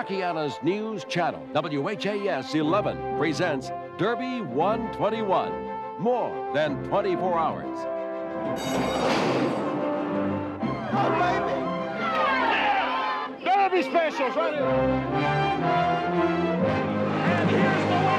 Acciana's news channel, WHAS 11, presents Derby 121. More than 24 hours. Oh, baby! Derby specials right here. And here's the winner.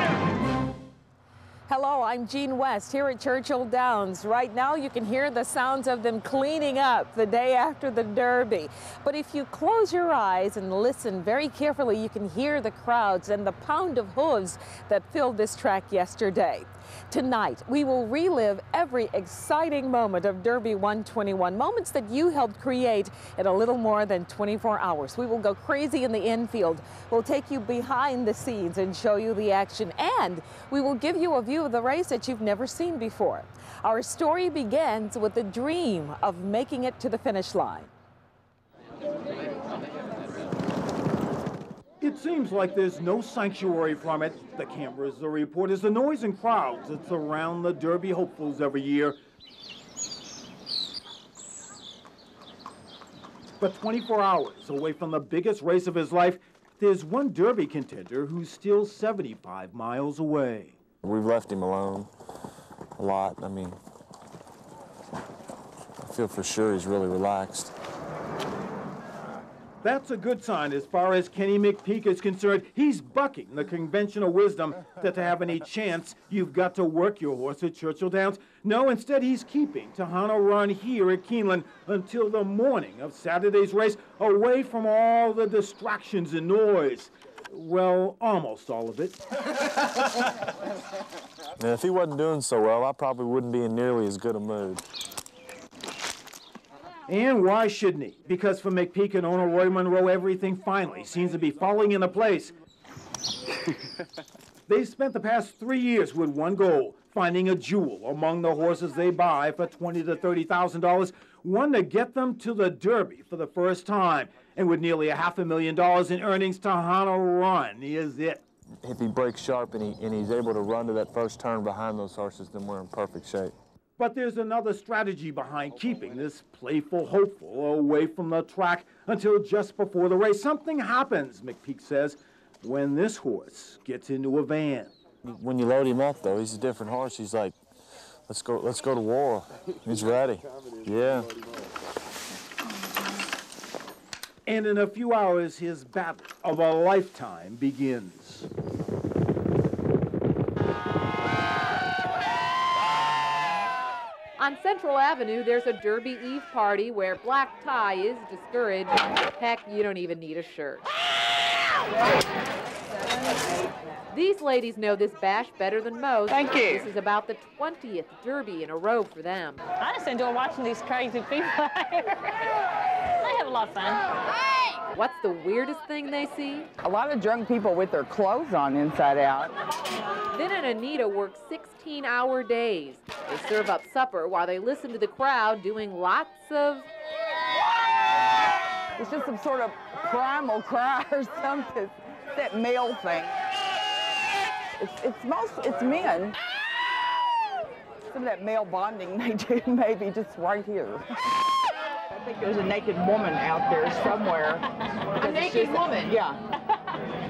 Hello, I'm Jean West here at Churchill Downs. Right now you can hear the sounds of them cleaning up the day after the Derby. But if you close your eyes and listen very carefully, you can hear the crowds and the pound of hooves that filled this track yesterday. Tonight, we will relive every exciting moment of Derby 121, moments that you helped create in a little more than 24 hours. We will go crazy in the infield. We'll take you behind the scenes and show you the action, and we will give you a view of the race that you've never seen before. Our story begins with the dream of making it to the finish line. It seems like there's no sanctuary from it. The cameras, the reporters, the noise and crowds that surround the Derby hopefuls every year. But 24 hours away from the biggest race of his life, there's one Derby contender who's still 75 miles away. We've left him alone a lot. I mean, I feel for sure he's really relaxed. That's a good sign as far as Kenny McPeak is concerned. He's bucking the conventional wisdom that to have any chance, you've got to work your horse at Churchill Downs. No, instead he's keeping Tahana Run here at Keeneland until the morning of Saturday's race, away from all the distractions and noise. Well, almost all of it. And if he wasn't doing so well, I probably wouldn't be in nearly as good a mood. And why shouldn't he? Because for McPeak and owner Roy Monroe, everything finally seems to be falling into place. They've spent the past 3 years with one goal, finding a jewel among the horses they buy for $20,000 to $30,000, one to get them to the Derby for the first time. And with nearly $500,000 in earnings, Tahana Run is it. If he breaks sharp and he's able to run to that first turn behind those horses, then we're in perfect shape. But there's another strategy behind keeping this playful hopeful away from the track until just before the race. Something happens, McPeak says, when this horse gets into a van. When you load him up, though, he's a different horse. He's like, let's go to war. He's ready. Yeah. And in a few hours, his battle of a lifetime begins. On Central Avenue, there's a Derby Eve party where black tie is discouraged. Heck, you don't even need a shirt. These ladies know this bash better than most. Thank you. This is about the 20th Derby in a row for them. I just enjoy watching these crazy people. They have a lot of fun. What's the weirdest thing they see? A lot of drunk people with their clothes on inside out. Then and Anita work 16-hour days. They serve up supper while they listen to the crowd doing lots of... It's just some sort of primal cry or something. That male thing. It's men. Some of that male bonding they do maybe just right here. I think there's a naked woman out there somewhere. A naked woman? Yeah.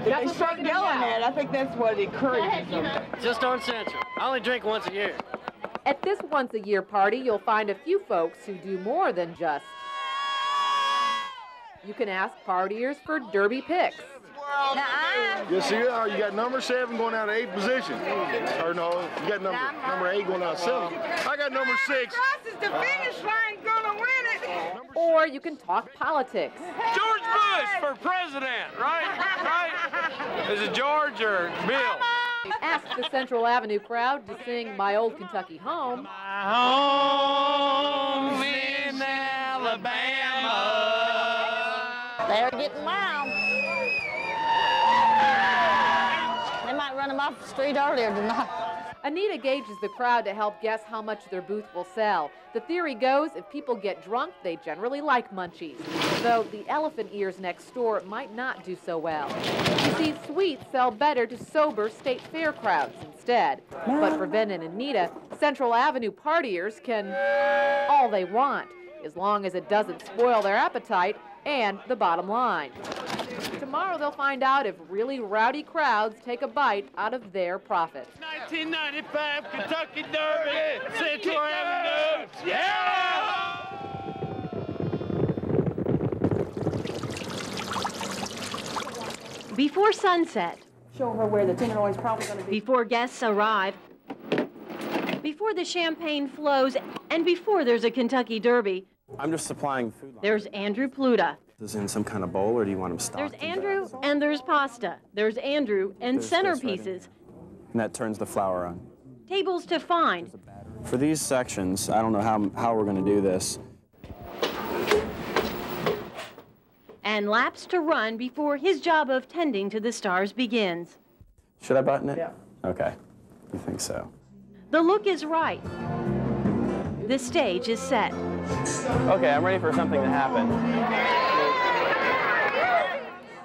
If they start yelling at it, I think that's what encourages them. Just on Central. I only drink once a year. At this once-a-year party, you'll find a few folks who do more than just. You can ask partiers for Derby picks. Yes, you are. You got number 7 going out of 8th position. Or no, you got number 8 going out of 7. I got number 6. Crosses the finish line, gonna win it. Or you can talk politics. George Bush for president, right? Right? Is it George or Bill? Ask the Central Avenue crowd to sing My Old Kentucky Home. My home in Alabama. They're getting loud. They might run them off the street earlier tonight. Anita gauges the crowd to help guess how much their booth will sell. The theory goes, if people get drunk, they generally like munchies. Though the elephant ears next door might not do so well. You see, sweets sell better to sober state fair crowds instead. But for Ben and Anita, Central Avenue partiers can all they want, as long as it doesn't spoil their appetite and the bottom line. To Tomorrow they'll find out if really rowdy crowds take a bite out of their profits. 1995 Kentucky Derby, Central Avenue. Yeah! Before sunset, Show her where the tenderloin's probably going to be. before guests arrive, before the champagne flows, and before there's a Kentucky Derby, I'm just supplying food. there's Andrew Pluta. Is it in some kind of bowl, or do you want them stocked? There's Andrew, and there's pasta. There's Andrew, and There's this right centerpieces. And that turns the flour on. Tables to find. For these sections, I don't know how we're going to do this. And laps to run before his job of tending to the stars begins. Should I button it? Yeah. Okay. You think so? The look is right. The stage is set. Okay, I'm ready for something to happen.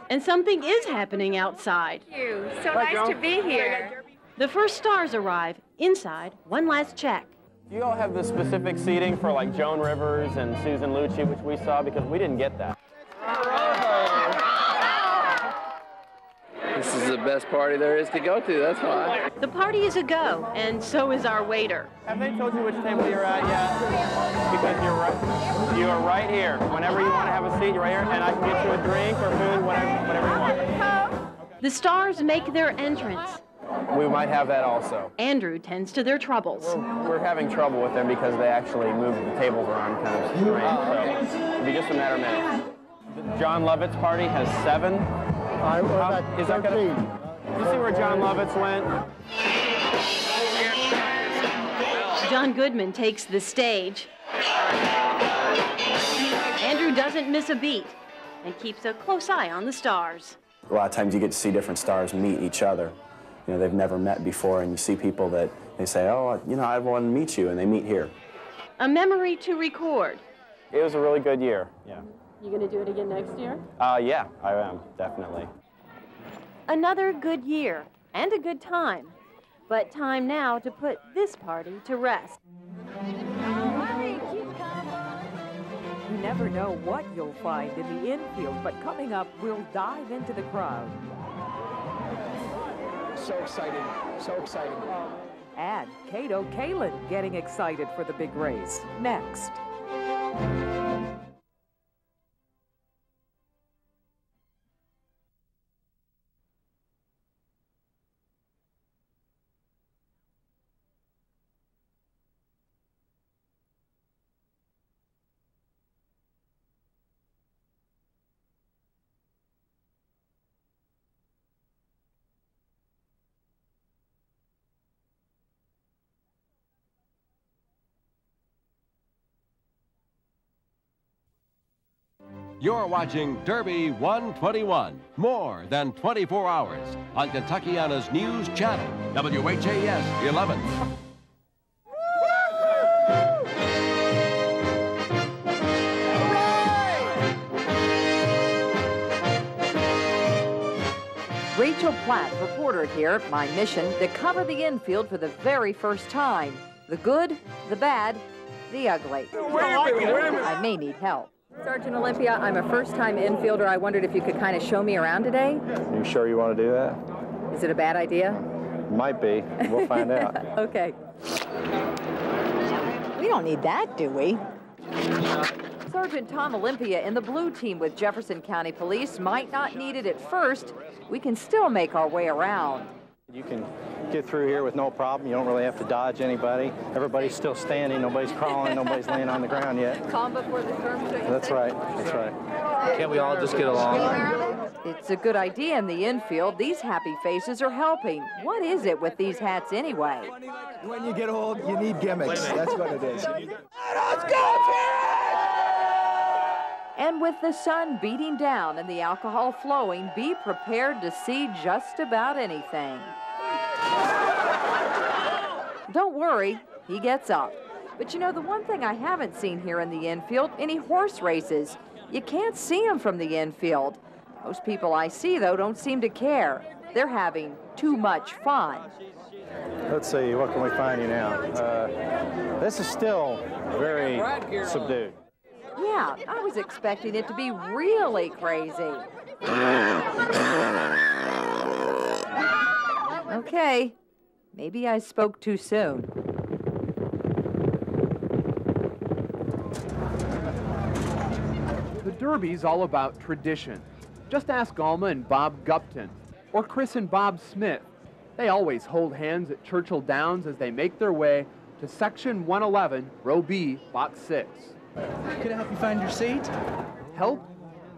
And something is happening outside. Thank you. So nice to be here. The first stars arrive. Inside, one last check. Do you all have the specific seating for like Joan Rivers and Susan Lucci, which we saw, because we didn't get that? This is the best party there is to go to, that's why. The party is a go, and so is our waiter. Have they told you which table you're at yet? Because you are right here. Whenever you want to have a seat, you're right here, and I can get you a drink or food, whatever you want. The stars make their entrance. We might have that also. Andrew tends to their troubles. We're having trouble with them because they actually move the tables around kind of strange, so it'll be just a matter of minutes. John Lovett's party has 7. Is that gonna? You see where John Lovitz went? John Goodman takes the stage. Andrew doesn't miss a beat and keeps a close eye on the stars. A lot of times you get to see different stars meet each other. You know, they've never met before, and you see people that they say, oh, you know, I want to meet you, and they meet here. A memory to record. It was a really good year, yeah. You going to do it again next year? Yeah, I am, definitely. Another good year and a good time, but time now to put this party to rest. You never know what you'll find in the infield, but coming up, we'll dive into the crowd. So exciting, so exciting. And Kato Kalin getting excited for the big race. Next. You're watching Derby 121, more than 24 hours, on Kentuckiana's News Channel, WHAS 11. Rachel Platt, reporter here. My mission, to cover the infield for the very first time. The good, the bad, the ugly. I may need help. Sergeant Olympia, I'm a first-time infielder. I wondered if you could kind of show me around today. You sure you want to do that? Is it a bad idea? Might be. We'll find out. Okay. We don't need that, do we? Sergeant Tom Olympia in the blue team with Jefferson County Police might not need it at first. We can still make our way around. You can get through here with no problem. You don't really have to dodge anybody. Everybody's still standing. Nobody's crawling. Nobody's laying on the ground yet. Calm before the storm. That's right. That's right. Can't we all just get along? It's a good idea in the infield. These happy faces are helping. What is it with these hats anyway? When you get old, you need gimmicks. That's what it is. Let's go, And with the sun beating down and the alcohol flowing, be prepared to see just about anything. Don't worry, he gets up. But you know, the one thing I haven't seen here in the infield, any horse races. You can't see them from the infield. Most people I see, though, don't seem to care. They're having too much fun. Let's see, what can we find you now? This is still very subdued. Yeah, I was expecting it to be really crazy. Okay, maybe I spoke too soon. The Derby's all about tradition. Just ask Alma and Bob Gupton, or Chris and Bob Smith. They always hold hands at Churchill Downs as they make their way to Section 111, Row B, Box 6. Can I help you find your seat? Help?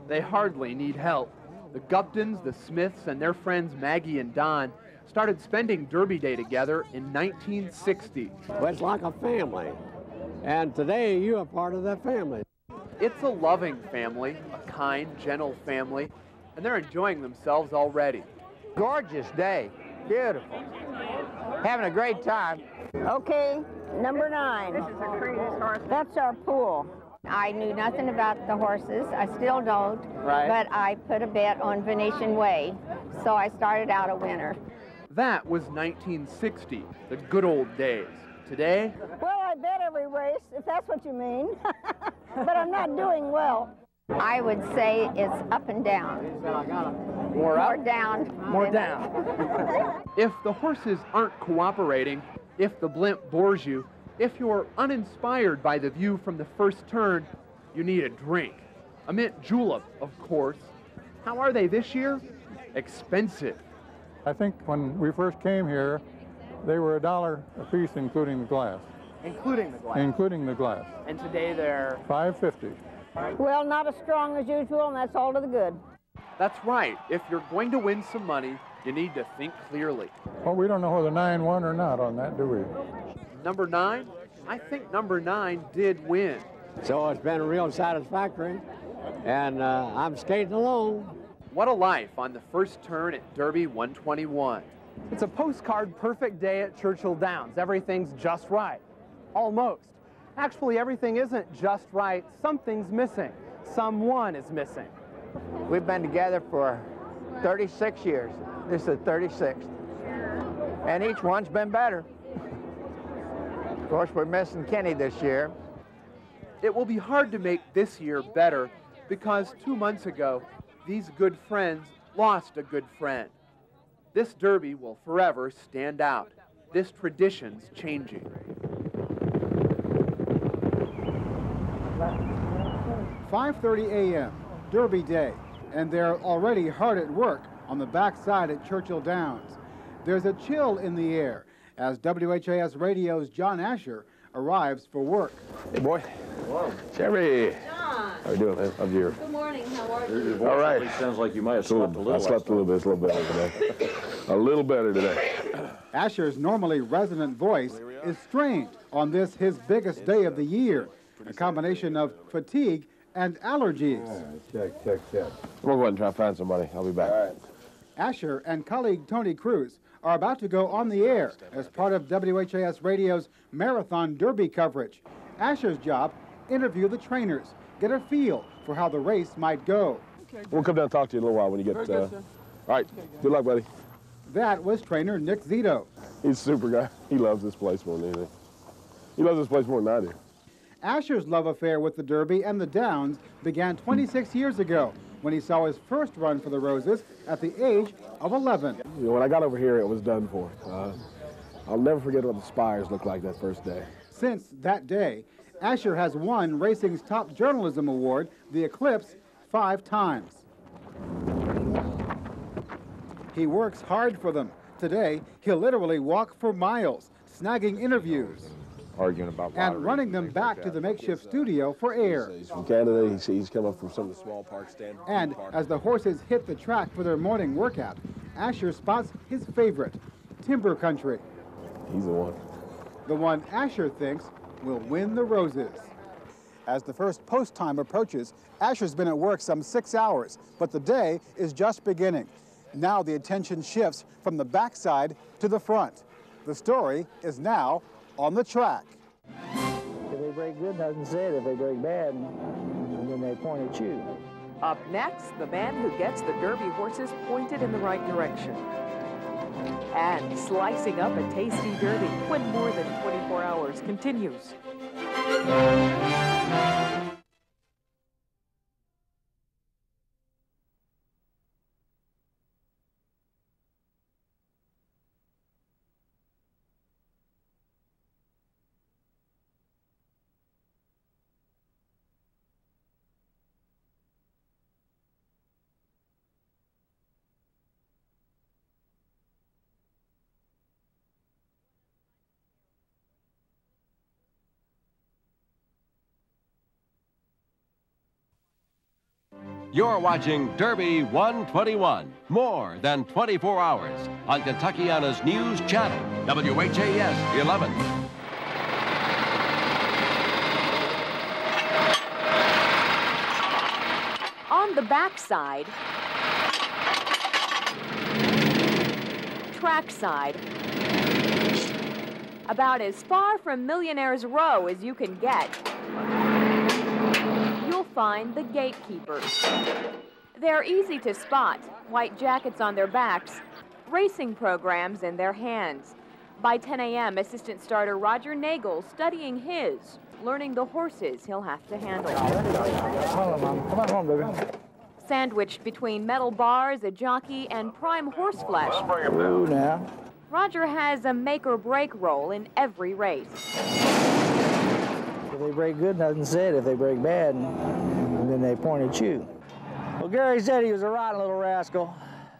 They hardly need help. The Guptons, the Smiths, and their friends Maggie and Don started spending Derby Day together in 1960. Well, it's like a family, and today you are part of that family. It's a loving family, a kind, gentle family, and they're enjoying themselves already. Gorgeous day, beautiful. Having a great time. Okay, number 9. This is the craziest horse. That's our pool. I knew nothing about the horses. I still don't. Right. But I put a bet on Venetian Way, so I started out a winner. That was 1960, the good old days. Today? Well, I bet every race, if that's what you mean. But I'm not doing well. I would say it's up and down. More up? More down. More down. If the horses aren't cooperating, if the blimp bores you, if you're uninspired by the view from the first turn, you need a drink. A mint julep, of course. How are they this year? Expensive. I think when we first came here, they were $1 a piece, including the glass. Including the glass? Including the glass. And today they're? $5.50. Well, not as strong as usual, and that's all to the good. That's right. If you're going to win some money, you need to think clearly. Well, we don't know whether 9 won or not on that, do we? Number 9? I think number 9 did win. So it's been real satisfactory, and I'm skating along. What a life on the first turn at Derby 121. It's a postcard perfect day at Churchill Downs. Everything's just right. Almost. Actually, everything isn't just right. Something's missing. Someone is missing. We've been together for 36 years. This is the 36th. And each one's been better. Of course, we're missing Kenny this year. It will be hard to make this year better because 2 months ago, these good friends lost a good friend. This Derby will forever stand out. This tradition's changing. 5:30 a.m., Derby Day, and they're already hard at work on the backside at Churchill Downs. There's a chill in the air as WHAS Radio's John Asher arrives for work. Hey, boy. Hello. Jerry. John. How you doing, man? Of your. Good morning. How are you? Your voice all right. Sounds like you might have slept a little. I slept a little bit. It's a little better today. A little better today. Asher's normally resonant voice is strained on this, his biggest day of the year. A combination of fatigue and allergies. Check. I'm going to go ahead and try to find somebody. I'll be back. All right. Asher and colleague Tony Cruz are about to go on the air as part of WHAS Radio's Marathon Derby coverage. Asher's job, interview the trainers, get a feel for how the race might go. We'll come down and talk to you in a little while when you get... all right. Good luck, buddy. That was trainer Nick Zito. He's a super guy. He loves this place more than anything. He loves this place more than I do. Asher's love affair with the Derby and the Downs began 26 years ago when he saw his first run for the Roses at the age of 11. You know, when I got over here, it was done for. I'll never forget what the spires looked like that first day. Since that day, Asher has won racing's top journalism award, the Eclipse, 5 times. He works hard for them. Today, he'll literally walk for miles, snagging interviews. Arguing about and running them back to the makeshift studio for air. He's from Canada. He's come up from some of the small parks. And as the horses hit the track for their morning workout, Asher spots his favorite, Timber Country. He's the one. The one Asher thinks will win the Roses. As the first post time approaches, Asher's been at work some 6 hours, but the day is just beginning. Now the attention shifts from the backside to the front. The story is now on the track. If they break good, doesn't say it. If they break bad, then they point at you. Up next, the man who gets the Derby horses pointed in the right direction. And slicing up a tasty Derby when more than 24 hours continues. You're watching Derby 121, more than 24 hours, on Kentuckiana's News Channel, WHAS 11. On the backside, trackside, about as far from Millionaire's Row as you can get, you'll find the gatekeepers. They're easy to spot, white jackets on their backs, racing programs in their hands. By 10 a.m., assistant starter Roger Nagel's studying his, learning the horses he'll have to handle. Come on home, baby. Sandwiched between metal bars, a jockey, and prime horseflesh, Ooh, now. Roger has a make-or-break role in every race. If they break good, nothing said. If they break bad, then they point at you. Well, Gary said he was a rotten little rascal.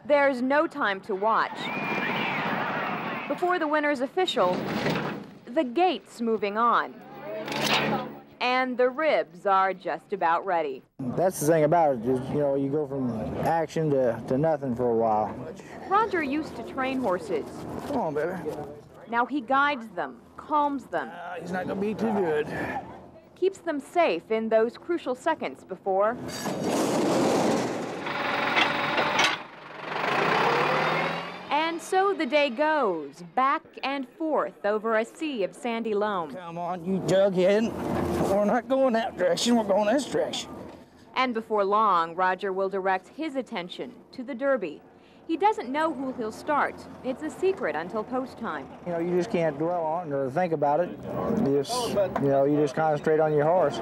There's no time to watch. Before the winner's official, the gate's moving on. And the ribs are just about ready. That's the thing about it, is, you know, you go from action to nothing for a while. Roger used to train horses. Come on, baby. Now he guides them, calms them. He's not gonna be too good. Keeps them safe in those crucial seconds before. And so the day goes, back and forth over a sea of sandy loam. Come on, you jughead. We're not going that direction, we're going this direction. And before long, Roger will direct his attention to the Derby. He doesn't know who he'll start. It's a secret until post time. You know, you just can't dwell on it or think about it. You just concentrate on your horse.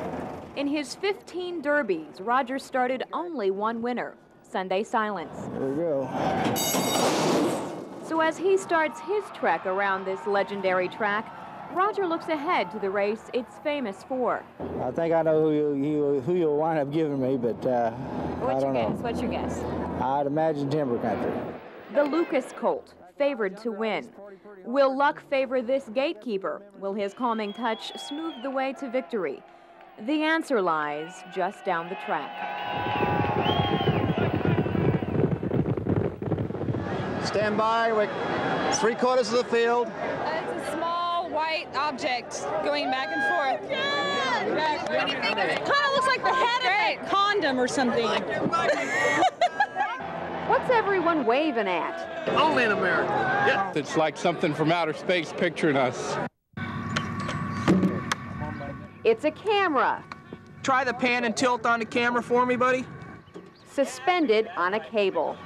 In his 15 Derbies, Roger started only one winner, Sunday Silence. There we go. So as he starts his trek around this legendary track, Roger looks ahead to the race it's famous for. I think I know who you'll wind up giving me, but I don't know. What's your guess? I'd imagine Timber Country. The Lucas Colt, favored to win. Will luck favor this gatekeeper? Will his calming touch smooth the way to victory? The answer lies just down the track. Stand by, we're 3/4 of the field. It's a small white object going back and forth. What do you think of it? Kind of looks like the head of a condom or something. What's everyone waving at? Only in America. Yeah. It's like something from outer space picturing us. It's a camera. Try the pan and tilt on the camera for me, buddy. Suspended on a cable.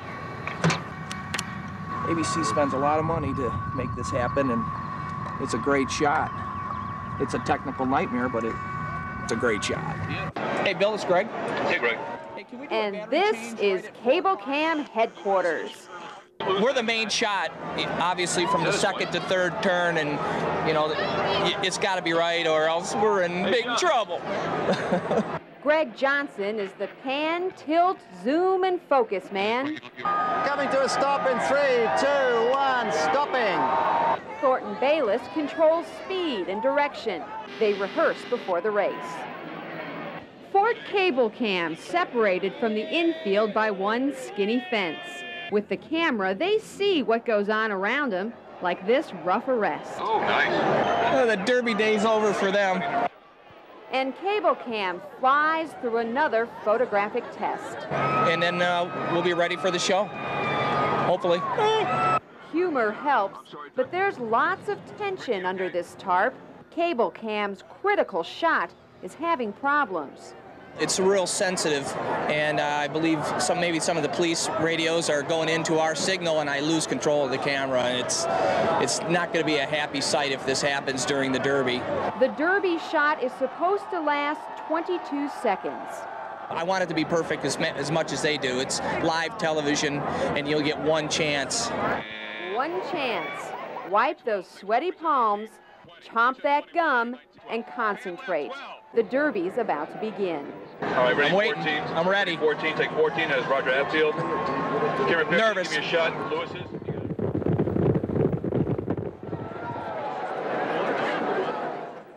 ABC spends a lot of money to make this happen, and it's a great shot. It's a technical nightmare, but it's a great shot. Hey, Bill, it's Greg. Hey, Greg. And this is Cable Cam headquarters. We're the main shot, obviously, from the second to third turn, and, you know, it's got to be right, or else we're in big trouble. Greg Johnson is the pan, tilt, zoom, and focus man. Coming to a stop in 3, 2, 1, stopping. Thornton Bayless controls speed and direction. They rehearse before the race. Fort Cable Cam separated from the infield by one skinny fence. With the camera, they see what goes on around them, like this rough arrest. Oh, nice. The Derby day's over for them. And Cable Cam flies through another photographic test. And then we'll be ready for the show, hopefully. Humor helps, but there's lots of tension under this tarp. Cable Cam's critical shot is having problems. It's real sensitive, and I believe maybe some of the police radios are going into our signal, and I lose control of the camera, and it's not going to be a happy sight if this happens during the Derby. The Derby shot is supposed to last 22 seconds. I want it to be perfect as much as they do. It's live television, and you'll get one chance. One chance. Wipe those sweaty palms, chomp that gum, and concentrate. The Derby's about to begin. All right, ready? I'm waiting. 14. I'm ready. 14, take 14 as Roger Hatfield. Camera 50, nervous. Give me a shot. Lewis's.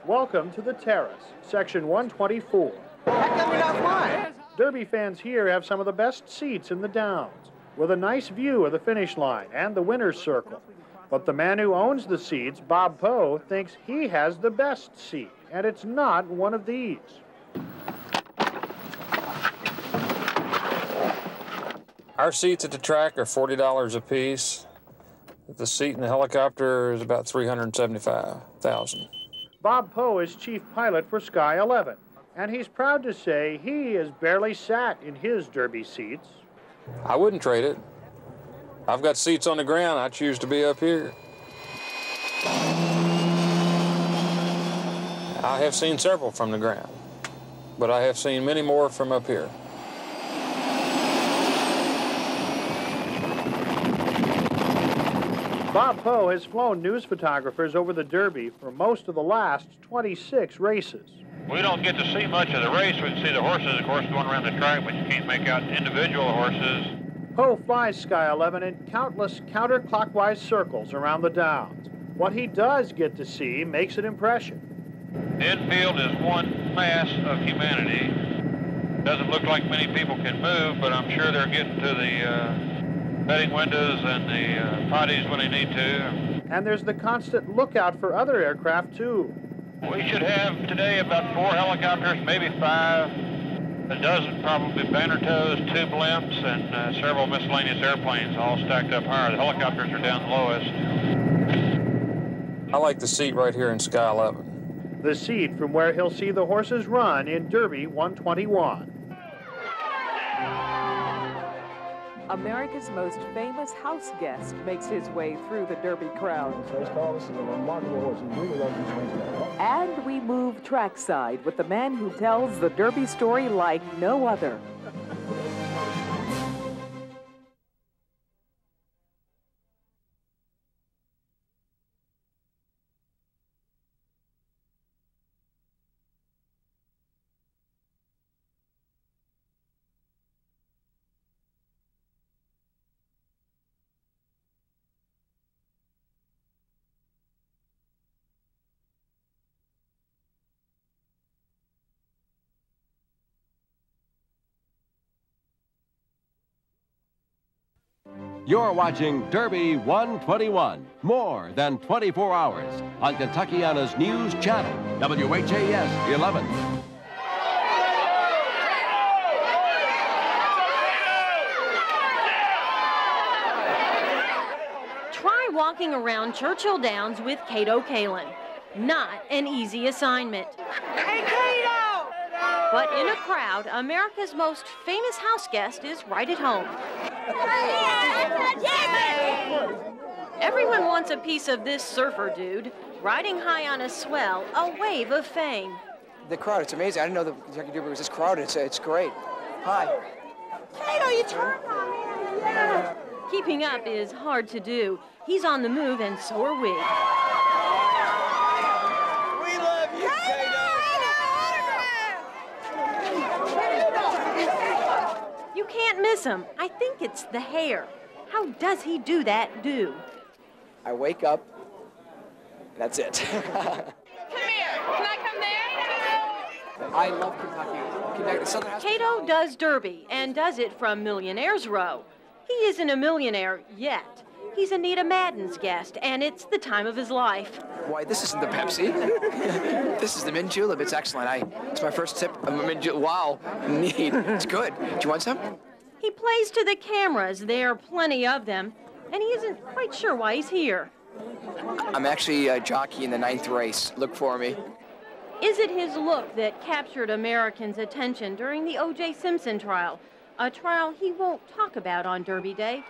Welcome to the Terrace, Section 124. How come you're not flying? Derby fans here have some of the best seats in the Downs, with a nice view of the finish line and the winner's circle. But the man who owns the seats, Bob Poe, thinks he has the best seat, and it's not one of these. Our seats at the track are $40 a piece. The seat in the helicopter is about $375,000. Bob Poe is chief pilot for Sky 11, and he's proud to say he has barely sat in his Derby seats. I wouldn't trade it. I've got seats on the ground. I choose to be up here. I have seen several from the ground, but I have seen many more from up here. Bob Poe has flown news photographers over the Derby for most of the last 26 races. We don't get to see much of the race. We can see the horses, of course, going around the track, but you can't make out individual horses. Poe flies Sky 11 in countless counterclockwise circles around the Downs. What he does get to see makes an impression. The infield is one mass of humanity. Doesn't look like many people can move, but I'm sure they're getting to the betting windows and the potties when they need to. And there's the constant lookout for other aircraft, too. We should have today about 4 helicopters, maybe 5, a dozen probably banner tows, 2 blimps, and several miscellaneous airplanes all stacked up higher. The helicopters are down the lowest. I like the seat right here in Sky 11. The seat from where he'll see the horses run in Derby 121. America's most famous house guest makes his way through the Derby crowd. This is a remarkable horse. We really love this horse. And we move trackside with the man who tells the Derby story like no other. You're watching Derby 121, more than 24 hours, on Kentuckiana's News Channel, WHAS 11. Try walking around Churchill Downs with Kato Kalin. Not an easy assignment. Hey, Kato! But in a crowd, America's most famous house guest is right at home. Everyone wants a piece of this surfer dude, riding high on a swell, a wave of fame. The crowd, it's amazing. I didn't know the Kentucky Derby was this crowded. It's great. Hi. Kato, you turned on me. Yeah. Keeping up is hard to do. He's on the move, and so are we. We love you, Kato. You can't miss him. I think it's the hair. How does he do that do? I wake up, that's it. Come here. Can I come there? I love Kentucky. Kato does Derby and does it from Millionaire's Row. He isn't a millionaire yet. He's Anita Madden's guest, and it's the time of his life. Why, this isn't the Pepsi. This is the mint julep. It's excellent. It's my first sip of a mint julep. Wow, neat. It's good. Do you want some? He plays to the cameras. There are plenty of them, and he isn't quite sure why he's here. I'm actually a jockey in the 9th race. Look for me. Is it his look that captured Americans' attention during the O.J. Simpson trial? A trial he won't talk about on Derby Day.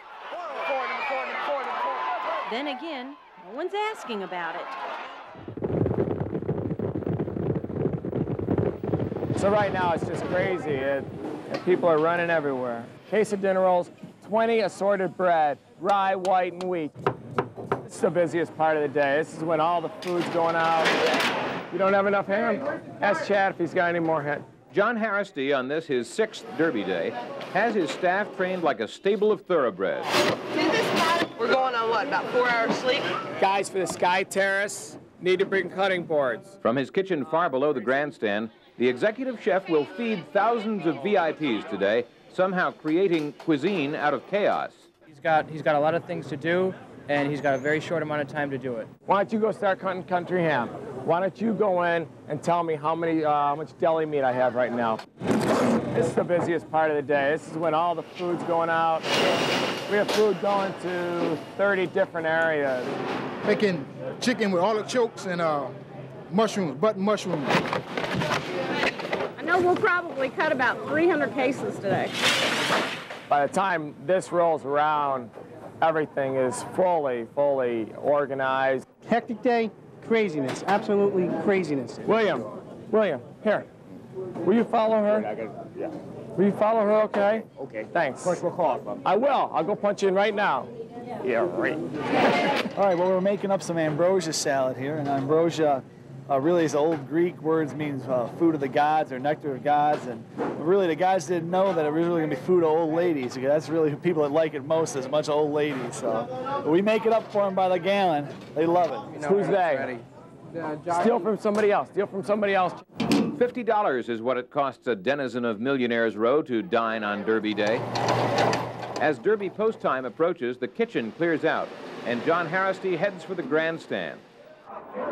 Then again, no one's asking about it. So right now it's just crazy. People are running everywhere. Case of dinner rolls, 20 assorted bread, rye, white, and wheat. It's the busiest part of the day. This is when all the food's going out. You don't have enough ham? Ask Chad if he's got any more ham. John Harristy, on this, his 6th Derby day, has his staff trained like a stable of thoroughbreds. We're going on what, about 4 hours sleep? Guys, for the Sky Terrace, need to bring cutting boards. From his kitchen far below the grandstand, the executive chef will feed thousands of VIPs today, somehow creating cuisine out of chaos. He's got a lot of things to do, and he's got a very short amount of time to do it. Why don't you go start cutting country ham? Why don't you go in and tell me how much deli meat I have right now? This is the busiest part of the day. This is when all the food's going out. We have food going to 30 different areas. Making chicken with all the chokes and mushrooms, button mushrooms. I know we'll probably cut about 300 cases today. By the time this rolls around, everything is fully organized. Hectic day, craziness, absolutely craziness. William, here. Will you follow her? Yeah. Will you follow her, okay? Okay. Thanks. First we'll call. I will. I'll go punch you in right now. Yeah, right. All right, well, we're making up some ambrosia salad here, and ambrosia really is old Greek words, means food of the gods or nectar of gods, and really the guys didn't know that it was really going to be food of old ladies, because that's really who people that like it most, is a bunch of old ladies. So we make it up for them by the gallon. They love it. Who's they? Steal from somebody else. Steal from somebody else. $50 is what it costs a denizen of Millionaires Row to dine on Derby Day. As Derby post time approaches, the kitchen clears out, and John Harristy heads for the grandstand.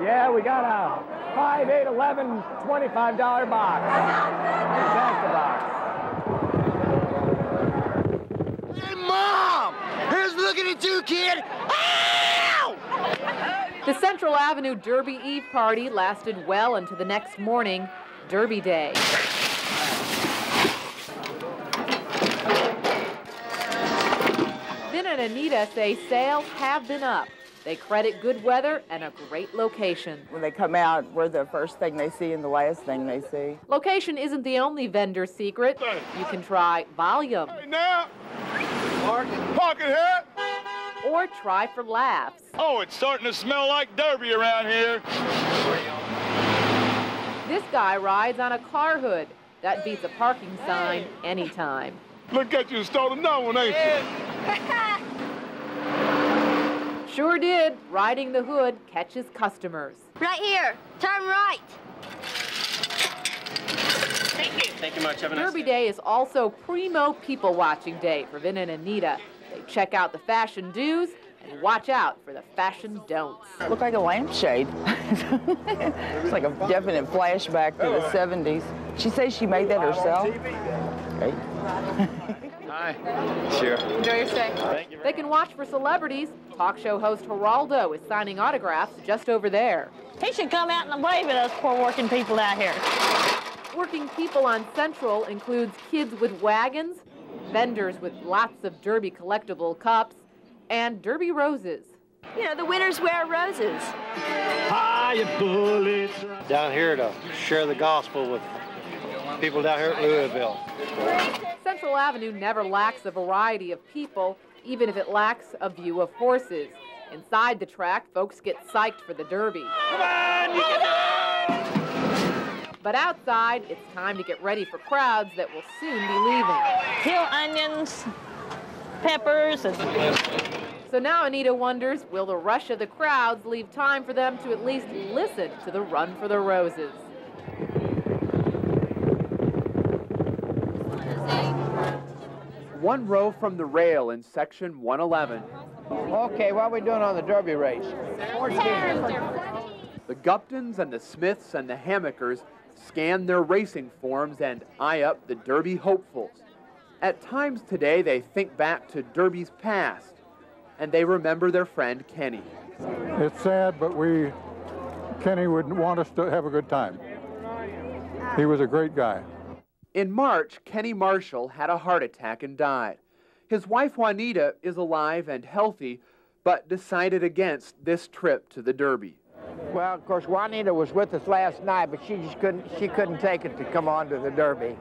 Yeah, we got a 5, 8, 11, $25 box. That's the box. Hey, Mom! Here's looking at you, kid! Ow! The Central Avenue Derby Eve party lasted well into the next morning, Derby Day. Vin and Anita say sales have been up. They credit good weather and a great location. When they come out, we're the first thing they see and the last thing they see. Location isn't the only vendor secret. You can try volume. Hey, now! Pocket hat! Or try for laughs. Oh, it's starting to smell like Derby around here. This guy rides on a car hood. That beats a parking sign anytime. Look at you, stole another one, ain't you? Sure did. Riding the hood catches customers. Right here. Turn right. Thank you. Thank you much. Have a nice Derby Day is also primo people-watching day for Vin and Anita. They check out the fashion do's and watch out for the fashion don'ts. Look like a lampshade. It's like a definite flashback to the 70s. She says she made that herself. Okay. Hi. Sure. Enjoy your stay. Thank you. They can watch for celebrities. Talk show host Geraldo is signing autographs just over there. He should come out and wave at us poor working people out here. Working people on Central includes kids with wagons, vendors with lots of Derby collectible cups, and Derby roses. You know, the winners wear roses. Hi, bullets. Down here to share the gospel with people down here at Louisville. Central Avenue never lacks a variety of people, even if it lacks a view of horses. Inside the track, folks get psyched for the Derby. Come on, you can do it! But outside, it's time to get ready for crowds that will soon be leaving. Peel onions, peppers, and... So now Anita wonders, will the rush of the crowds leave time for them to at least listen to the Run for the Roses? One row from the rail in section 111. Okay, what are we doing on the Derby race? The Guptons and the Smiths and the Hammockers scan their racing forms and eye up the Derby hopefuls. At times today, they think back to Derby's past, and they remember their friend Kenny. It's sad, but Kenny would want us to have a good time. He was a great guy. In March, Kenny Marshall had a heart attack and died. His wife Juanita is alive and healthy, but decided against this trip to the Derby. Well, of course, Juanita was with us last night, but she just couldn't take it to come on to the Derby.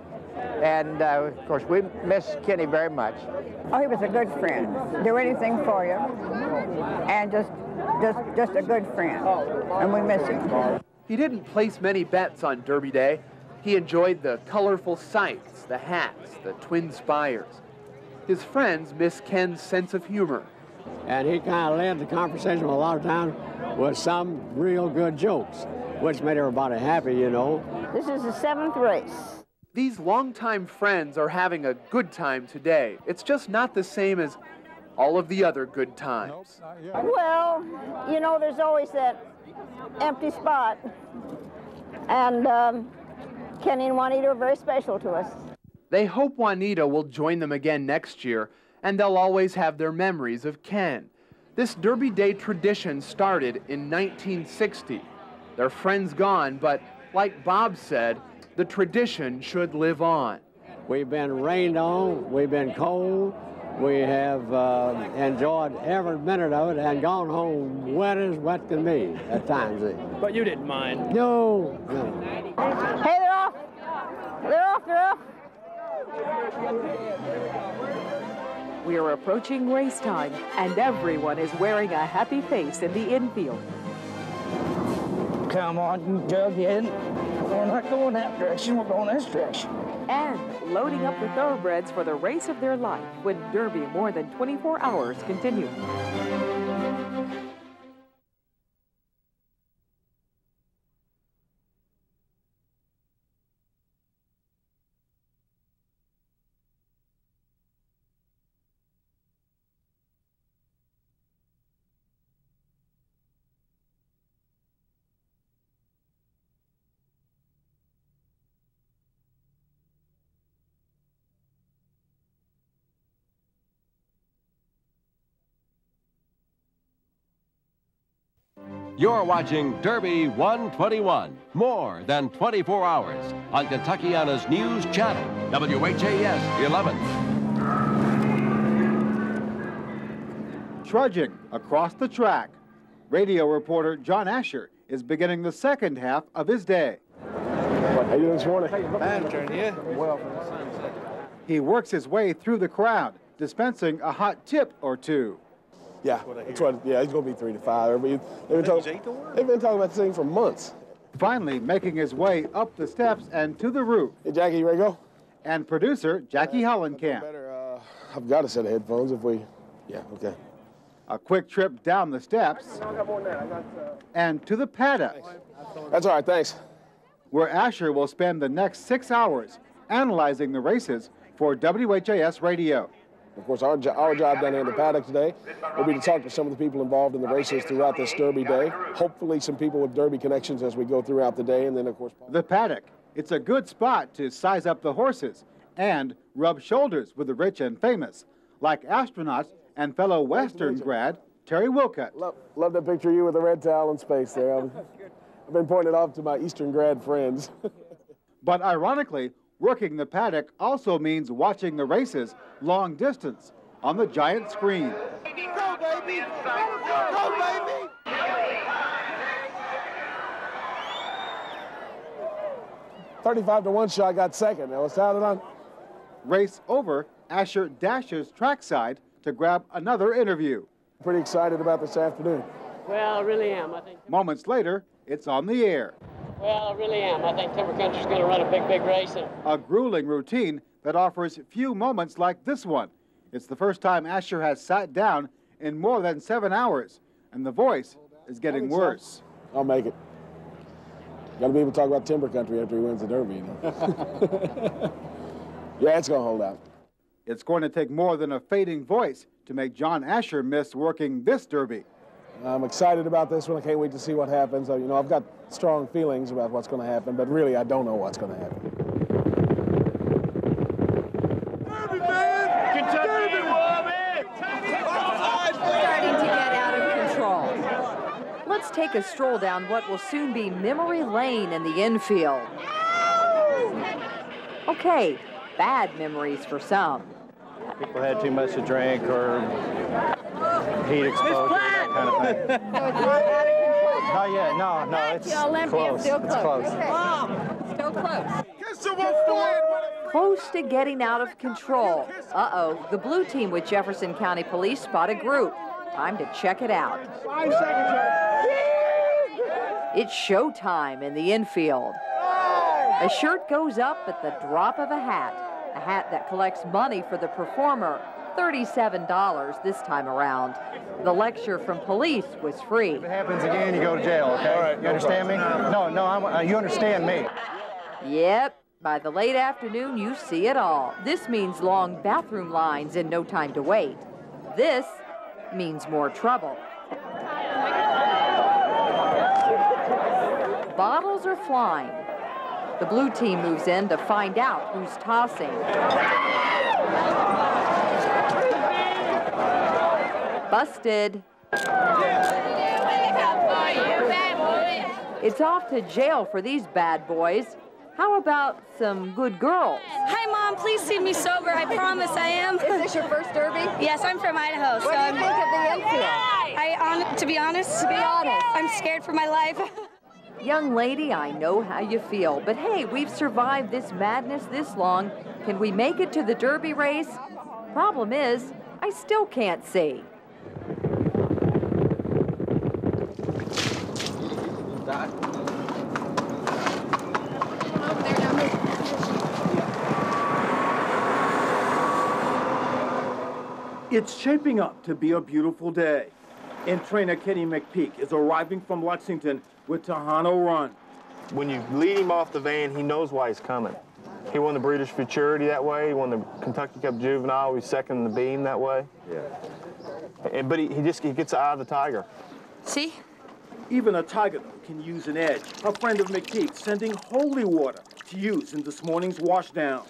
And, of course, we miss Kenny very much. Oh, he was a good friend. Do anything for you. And just a good friend. And we miss him. He didn't place many bets on Derby Day. He enjoyed the colorful sights, the hats, the twin spires. His friends miss Ken's sense of humor. and he kind of led the conversation a lot of times with some real good jokes, which made everybody happy, you know. This is the 7th race. These longtime friends are having a good time today. It's just not the same as all of the other good times. Well, you know, there's always that empty spot. And Kenny and Juanita are very special to us. They hope Juanita will join them again next year, and they'll always have their memories of Ken. This Derby Day tradition started in 1960. Their friend's gone, but like Bob said, the tradition should live on. We've been rained on, we've been cold, we have enjoyed every minute of it and gone home wet as wet can be at times. But you didn't mind? No, no. Hey, they're off. They're off, they're off. We are approaching race time, and everyone is wearing a happy face in the infield. Come on, you jughead. We're not going that direction, we're going this direction. And loading up the thoroughbreds for the race of their life when Derby more than 24 hours continue. You're watching Derby 121, more than 24 hours, on Kentuckiana's News Channel, WHAS 11. Trudging across the track, radio reporter John Asher is beginning the second half of his day. How you doing this morning? Well, he works his way through the crowd, dispensing a hot tip or two. Yeah, he's going to be 3 to 5. They've been talking about this thing for months. Finally making his way up the steps and to the roof. Hey, Jackie, you ready to go? And producer Jackie Hollenkamp. I've got a set of headphones if we... Yeah, okay. A quick trip down the steps and to the paddock. That's all right, thanks. Where Asher will spend the next 6 hours analyzing the races for WHAS Radio. Of course, our job down here in the paddock today will be to talk to some of the people involved in the races throughout this Derby day. Hopefully some people with Derby connections as we go throughout the day, and then, of course... The paddock. It's a good spot to size up the horses and rub shoulders with the rich and famous, like astronauts and fellow Western grad Terry Wilcutt. Love that picture of you with the red towel in space there. I've been pointing it off to my Eastern grad friends. But ironically, working the paddock also means watching the races long distance on the giant screen. Go, baby! Go, baby! 35 to 1 shot got second. Now it's out on. Race over, Asher dashes trackside to grab another interview. Pretty excited about this afternoon. Well, I really am. I think. Moments later, it's on the air. Well, I really am. I think Timber Country's going to run a big race. A grueling routine that offers few moments like this one. It's the first time Asher has sat down in more than 7 hours, and the voice is getting worse. I'll make it. Got to be able to talk about Timber Country after he wins the Derby, you know? Yeah, it's going to hold out. It's going to take more than a fading voice to make John Asher miss working this Derby. I'm excited about this one. I can't wait to see what happens. You know, I've got strong feelings about what's going to happen, but really I don't know what's going to happen. Derby, man! Kentucky woman! Starting to get out of control. Let's take a stroll down what will soon be Memory Lane in the infield. Okay, bad memories for some. People had too much to drink or heat exposure, that kind of thing. Not yet, no, it's close. Still It's close. close. Okay. Still close. Close to getting out of control. Uh-oh, the blue team with Jefferson County Police spot a group. Time to check it out. 5 seconds. It's showtime in the infield. A shirt goes up at the drop of a hat that collects money for the performer. $37 this time around. The lecture from police was free. If it happens again, you go to jail, okay? All right, you understand me? No, you understand me. Yep, by the late afternoon, you see it all. This means long bathroom lines and no time to wait. This means more trouble. Bottles are flying. The blue team moves in to find out who's tossing. Busted. It's off to jail for these bad boys. How about some good girls? Hi, Mom. Please see me sober. I promise I am. Is this your first derby? Yes, I'm from Idaho. What do you think of the infield? To be honest, I'm scared for my life. Young lady, I know how you feel, but hey, we've survived this madness this long. Can we make it to the Derby race? Problem is, I still can't see. It's shaping up to be a beautiful day. And trainer Kenny McPeak is arriving from Lexington with Tahano Run. When you lead him off the van, he knows why he's coming. He won the British Futurity that way. He won the Kentucky Cup Juvenile. He's second in the beam that way. Yeah. But he gets the eye of the tiger. See? Even a tiger, though, can use an edge. A friend of McPeak sending holy water to use in this morning's washdown.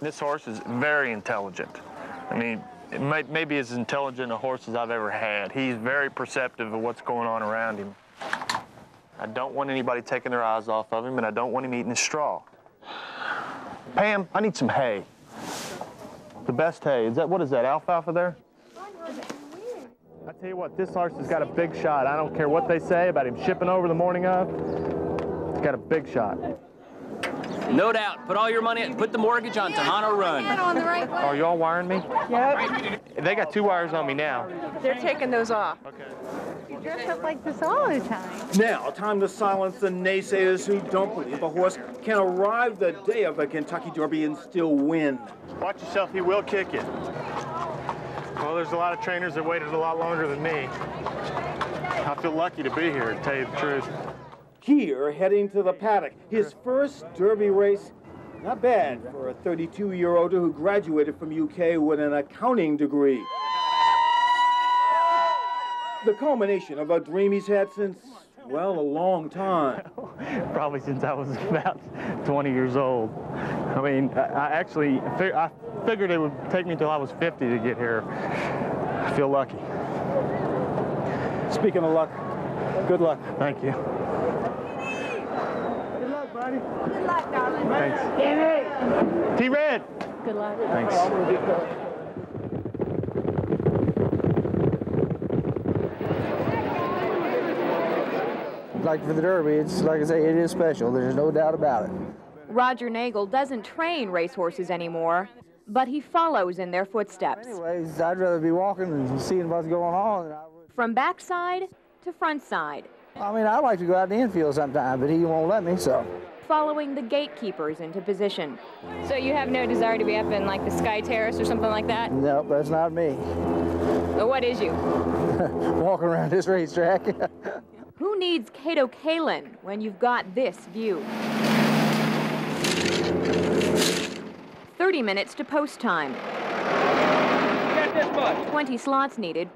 This horse is very intelligent. I mean, it may be as intelligent a horse as I've ever had. He's very perceptive of what's going on around him. I don't want anybody taking their eyes off of him, and I don't want him eating his straw. Pam, I need some hay. The best hay. What is that, alfalfa there? I tell you what, this horse has got a big shot. I don't care what they say about him shipping over the morning of. He's got a big shot. No doubt. Put all your money in. Put the mortgage on Tahano Run. On the right way. Are y'all wiring me? Yep. They got 2 wires on me now. They're taking those off. Okay. You dress up like this all the time. Now, time to silence the naysayers who don't believe a horse can arrive the day of a Kentucky Derby and still win. Watch yourself, he will kick it. Well, there's a lot of trainers that waited a lot longer than me. I feel lucky to be here, to tell you the truth. Here, heading to the paddock, his first Derby race. Not bad for a 32-year-old who graduated from UK with an accounting degree. The culmination of a dream he's had since, well, a long time. Probably since I was about 20 years old. I mean, I figured it would take me till I was 50 to get here. I feel lucky. Speaking of luck, good luck. Thank you. Good luck, buddy. Good luck, darling. Thanks. T-Red. Good luck. Thanks. Like for the Derby, it's like I say, it is special. There's no doubt about it. Roger Nagel doesn't train racehorses anymore, but he follows in their footsteps. Anyways, I'd rather be walking and seeing what's going on than I would. From backside to front side. I mean, I'd like to go out in the infield sometime, but he won't let me, so. Following the gatekeepers into position. So you have no desire to be up in like the Sky Terrace or something like that? Nope, that's not me. But what is you? Walking around this racetrack. Who needs Kato Kalin when you've got this view? 30 minutes to post time. 20 slots needed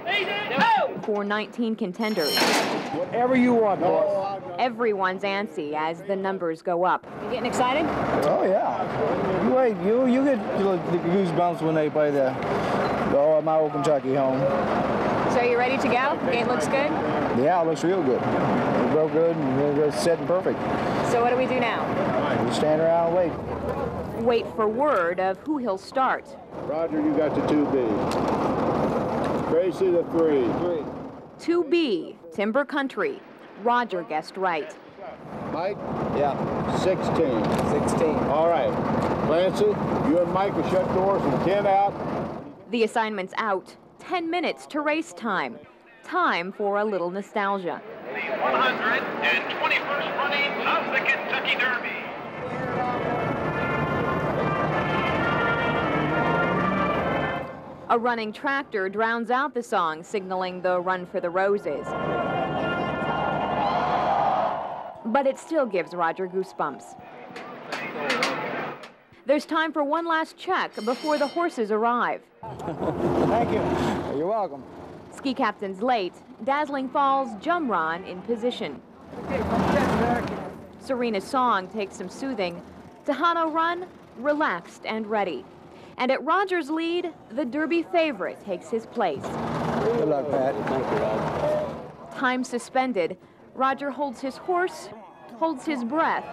for 19 contenders. Whatever you want, boss. Everyone's antsy as the numbers go up. You getting excited? Oh, yeah. You wait, you get the goosebumps when they play my old Kentucky home. So you ready to go? The gate looks good? Yeah, it looks real good. It's real good and it's setting perfect. So what do we do now? We stand around and wait. Wait for word of who he'll start. Roger, you got the 2B. Tracy, the 3. 2B, Timber Country. Roger guessed right. Mike? Yeah. 16. 16. All right. Clancy, you and Mike will shut doors and 10 out. The assignment's out. 10 minutes to race time. Time for a little nostalgia. The 121st running of the Kentucky Derby. A running tractor drowns out the song, signaling the Run for the Roses. But it still gives Roger goosebumps. There's time for one last check before the horses arrive. Thank you. You're welcome. Ski captain's late. Dazzling Falls Jumron in position. Serena's song takes some soothing. Tahano Run, relaxed and ready. And at Roger's lead, the Derby favorite takes his place. Good luck, Pat. Thank you, Roger. Time suspended. Roger holds his horse, holds his breath,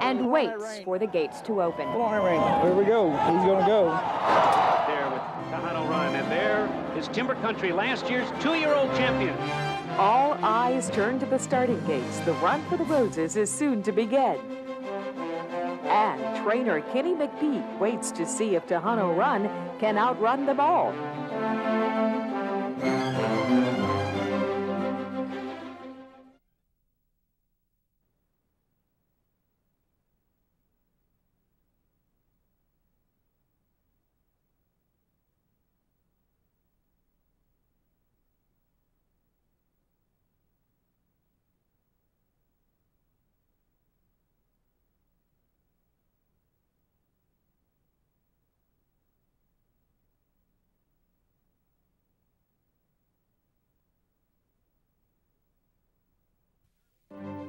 and waits for the gates to open. Come on, Rain. Here we go. He's going to go. There with Tahano Run, and there is Timber Country, last year's 2-year-old champion. All eyes turn to the starting gates. The Run for the Roses is soon to begin. And trainer Kenny McPeak waits to see if Tahano Run can outrun them all.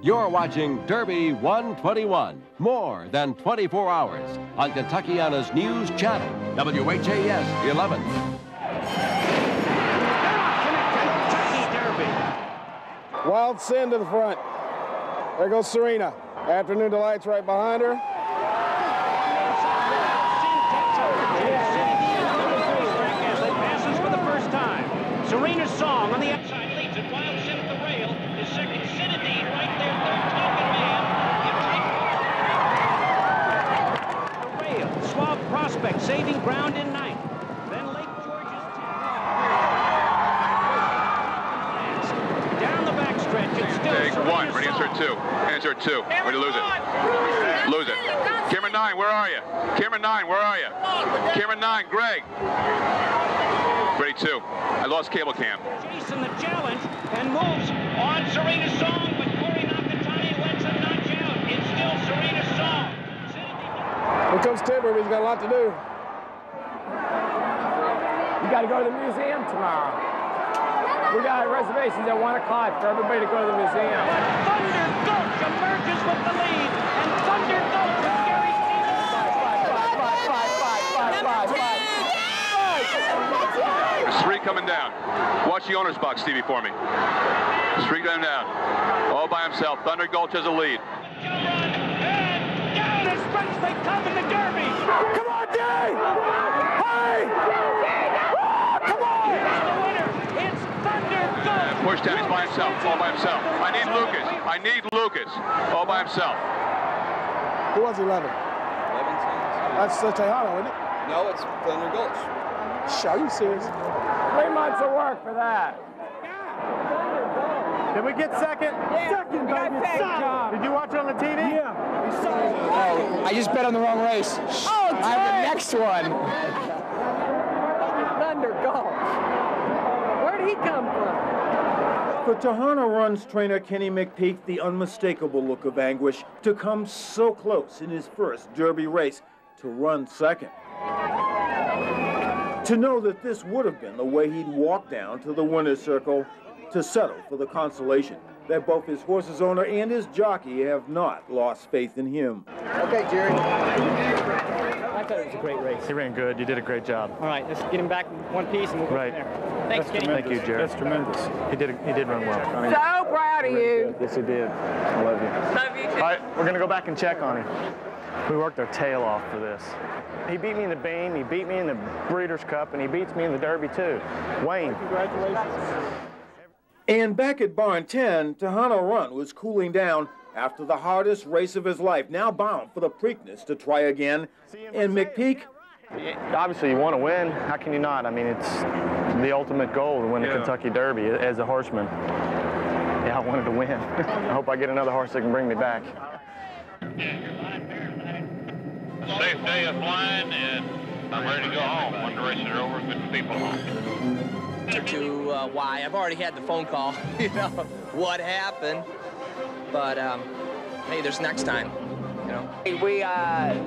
You're watching Derby 121, more than 24 hours, on Kentuckiana's News Channel, WHAS 11. Kentucky Derby. Wild Sin to the front. There goes Serena. Afternoon Delight's right behind her. As it passes for the first time. Serena's song on the outside leads it. Wild Sin at the rail. His second Cindy right there. Third token man. The rail. Suave Prospect saving ground in ninth. Then Lake George's 10. Down the backstretch. It's still Take Serena's one. Ready, insert two. Insert two. Way to lose it. Lose it. Camera 9, where are you? Camera 9, where are you? Camera 9, Greg. Ready, 2. I lost cable cam. Jason the challenge and moves on Serena's song, but Corey Nakatani lets him notch out. It's still Serena's song. Here comes Timber, but he's got a lot to do. You got to go to the museum tomorrow. We got reservations at 1 o'clock for everybody to go to the museum. Thunder Gulch emerges with the lead, and Thunder Gulch with Gary Stevens. There's 3 coming down. Watch the owner's box, Stevie, for me. There's 3 coming down. All by himself. Thunder Gulch has a lead. And down as sprints they come in the Derby. Come on, Dave! Hey! Come on! Here's the winner. It's Thunder Gulch. Push down. He's by himself. All by himself. I need Lucas. I need Lucas. All by himself. Who was 11? 11 That's Tejano, isn't it? No, it's Thunder Gulch. Are you serious? 3 months of work for that. Did we get second? Yeah. Second, baby. Did you watch it on the TV? Yeah. Oh, I just bet on the wrong race. Oh, I have the next one. Thunder Gulch. Where did he come from? For Tahano Run's trainer Kenny McPeak, the unmistakable look of anguish to come so close in his first Derby race to run second. To know that this would have been the way he'd walk down to the winner's circle to settle for the consolation that both his horse's owner and his jockey have not lost faith in him. Okay, Jerry. I thought it was a great race. He ran good. You did a great job. All right, let's get him back in one piece and we'll go from there. Thanks, Kenny. Thank you, Jerry. That's tremendous. He did run well. So proud of you. Yes, he did. I love you. Love you too. All right, we're going to go back and check on him. We worked our tail off for this. He beat me in the Beam, he beat me in the Breeders' Cup, and he beats me in the Derby, too. Wayne. Congratulations. And back at Barn 10, Tahano Run was cooling down after the hardest race of his life, now bound for the Preakness to try again. And McPeak? Obviously, you want to win. How can you not? I mean, it's the ultimate goal to win the Kentucky Derby as a horseman. Yeah, I wanted to win. I hope I get another horse that can bring me back. Safe day of flying, and I'm ready to go home. When the races are over, get the people home. To why I've already had the phone call, you know, what happened, but hey, there's next time, you know. We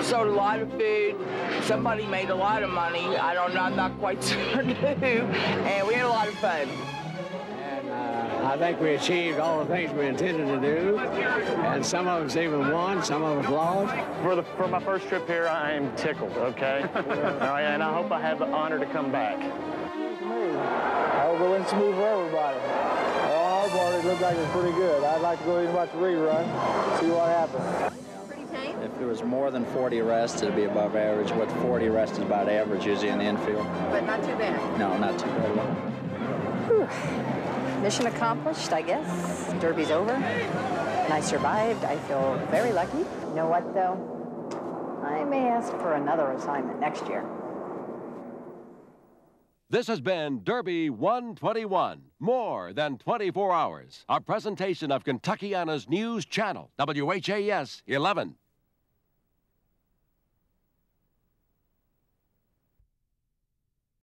sold a lot of food. Somebody made a lot of money. I don't know, I'm not quite certain who, and we had a lot of fun. And I think we achieved all the things we intended to do, and some of us even won, some of us lost. For my first trip here, I am tickled, okay? All right, and I hope I have the honor to come back. I hope it went smooth for everybody. Well, our part, it looked like it was pretty good. I'd like to go in and watch the rerun, see what happens. If there was more than 40 arrests, it'd be above average. What 40 arrests is about average usually in the infield. But not too bad. No, not too bad at all. Mission accomplished, I guess. Derby's over, and I survived. I feel very lucky. You know what, though? I may ask for another assignment next year. This has been Derby 121, more than 24 hours. A presentation of Kentuckiana's News Channel, WHAS 11.